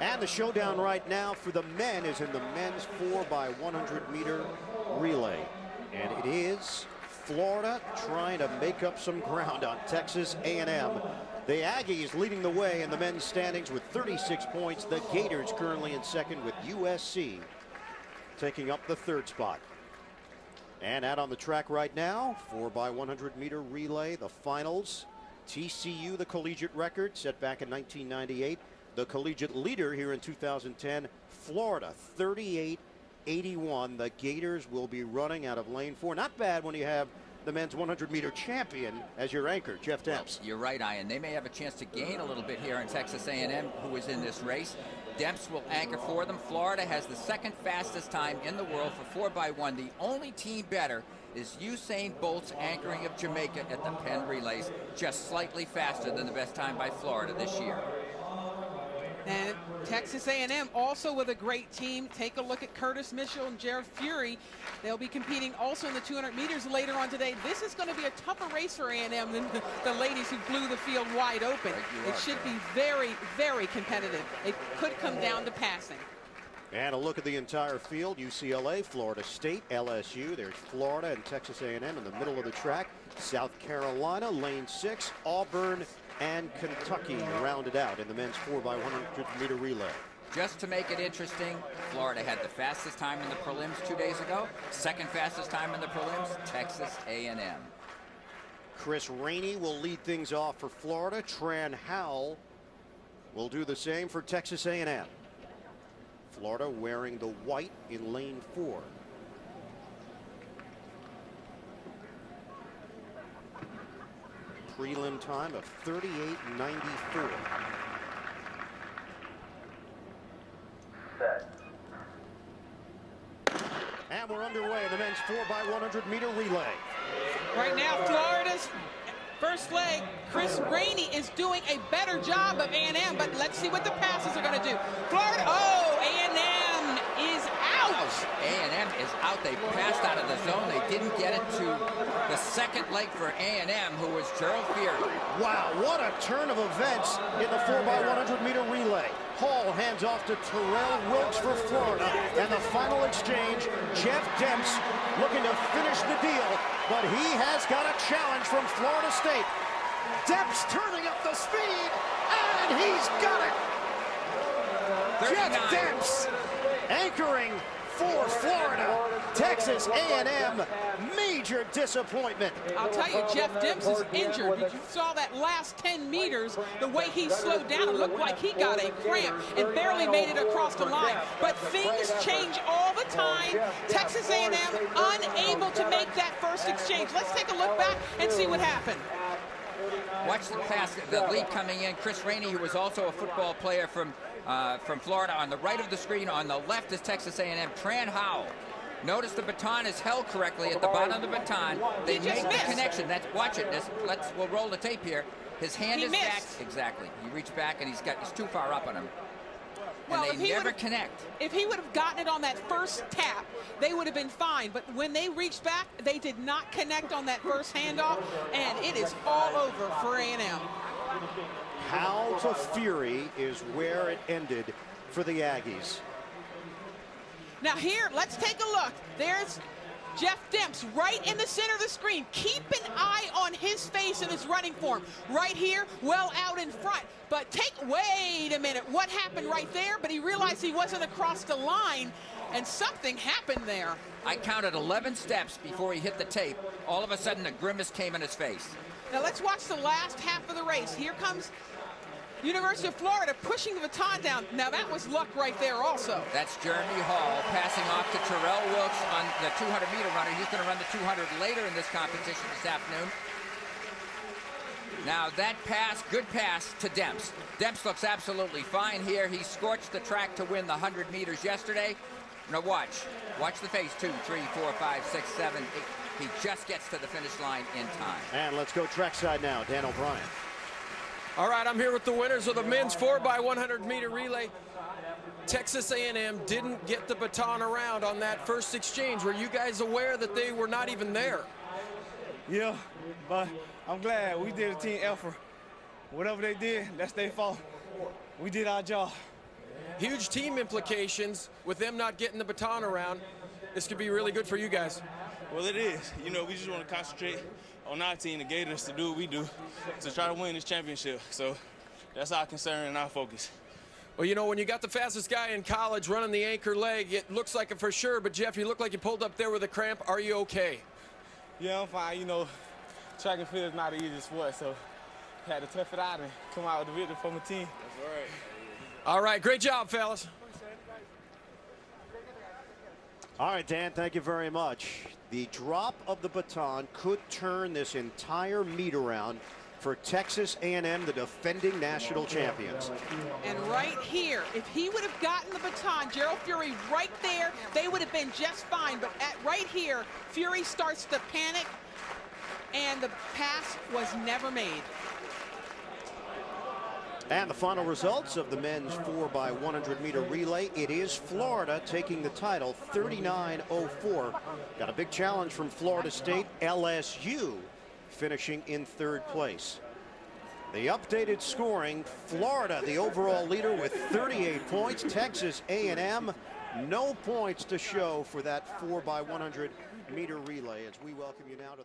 And the showdown right now for the men is in the men's 4x100 meter relay. And it is Florida trying to make up some ground on Texas A&M. The Aggies leading the way in the men's standings with 36 points. The Gators currently in second with USC taking up the third spot. And out on the track right now, 4x100 meter relay, the finals. TCU, the collegiate record set back in 1998. The collegiate leader here in 2010, Florida, 38-81. The Gators will be running out of lane 4. Not bad when you have the men's 100 meter champion as your anchor, Jeff Demps. You're right, Ian. They may have a chance to gain a little bit here in Texas A&M, who is in this race. Demps will anchor for them. Florida has the second fastest time in the world for 4x1. The only team better is Usain Bolt's anchoring of Jamaica at the Penn Relays, just slightly faster than the best time by Florida this year. And Texas A&M also with a great team. Take a look at Curtis Mitchell and Jared Fury. They'll be competing also in the 200 meters later on today. This is going to be a tougher race for A&M than the ladies who blew the field wide open. It should be very, very competitive. It could come down to passing. And a look at the entire field. UCLA, Florida State, LSU. There's Florida and Texas A&M in the middle of the track. South Carolina, lane 6. Auburn and Kentucky rounded out in the men's 4x100 meter relay. Just to make it interesting, Florida had the fastest time in the prelims 2 days ago. Second fastest time in the prelims, Texas A&M. Chris Rainey will lead things off for Florida. Tran Howell will do the same for Texas A&M. Florida wearing the white in lane 4. Prelim time of 38.94. And we're underway in the men's 4x100 meter relay. Right now, Florida's first leg, Chris Rainey is doing a better job of A&M, but let's see what the passes are going to do. Florida, oh, A&M is out. A&M is out. They passed out of the zone. They didn't get it to the second leg for A&M, who was Gerald Fury. Wow, what a turn of events in the 4x100 meter relay. Hall hands off to Terrell Wilkes for Florida. And the final exchange, Jeff Demps looking to finish the deal, but he has got a challenge from Florida State. Demps turning up the speed, and he's got it. 39. Jeff Demps anchoring for Florida. Texas A&M, major disappointment. I'll tell you, Jeff Demps is injured. You saw that last 10 meters, the way he slowed down. It looked like he got a cramp and barely made it across the line. But things change all the time. Texas A&M unable to make that first exchange. Let's take a look back and see what happened. Watch the pass, the lead coming in. Chris Rainey, who was also a football player from Florida, on the right of the screen. On the left is Texas A&M. Tran Howell. Notice the baton is held correctly at the bottom of the baton. They make the connection. Watch it. We'll roll the tape here. His hand is back. Exactly. He reached back and he's too far up on him. Well, and they never connect. If he would have gotten it on that first tap, they would have been fine. But when they reached back, they did not connect on that first handoff, and it is all over for A&M. Howell to Fury is where it ended for the Aggies. Now here, let's take a look. There's Jeff Demps right in the center of the screen. Keep an eye on his face and his running form. Right here, well out in front. But wait a minute, what happened right there? But he realized he wasn't across the line, and something happened there. I counted 11 steps before he hit the tape. All of a sudden, a grimace came in his face. Now let's watch the last half of the race. Here comes University of Florida pushing the baton down. Now that was luck right there also. That's Jeremy Hall passing off to Terrell Wilkes on the 200-meter runner. He's going to run the 200 later in this competition this afternoon. Now that pass, good pass to Demps. Demps looks absolutely fine here. He scorched the track to win the 100 meters yesterday. Now watch the face, 2, 3, 4, 5, 6, 7, 8. He just gets to the finish line in time. And let's go trackside now, Dan O'Brien. All right, I'm here with the winners of the men's 4x100 meter relay. Texas A&M didn't get the baton around on that first exchange. Were you guys aware that they were not even there? Yeah, but I'm glad we did a team effort. Whatever they did, that's their fault. We did our job. huge team implications with them not getting the baton around. This could be really good for you guys. Well, it is. You know, we just want to concentrate on our team, the Gators, to do what we do, to try to win this championship. So that's our concern and our focus. Well, you know, when you got the fastest guy in college running the anchor leg, it looks like it for sure. But, Jeff, you look like you pulled up there with a cramp. Are you okay? Yeah, I'm fine. You know, track and field is not the easiest sport, so had to tough it out and come out with the victory for my team. That's right. All right, great job, fellas. All right, Dan, thank you very much. The drop of the baton could turn this entire meet around for Texas A&M, the defending national champions. And right here, if he would have gotten the baton, Gerald Fury right there, they would have been just fine. But right here, Fury starts to panic, and the pass was never made. And the final results of the men's 4x100 meter relay. It is Florida taking the title, 39-04. Got a big challenge from Florida State. LSU finishing in third place. The updated scoring, Florida the overall leader with 38 points. Texas A&M no points to show for that 4x100 meter relay, as we welcome you now to the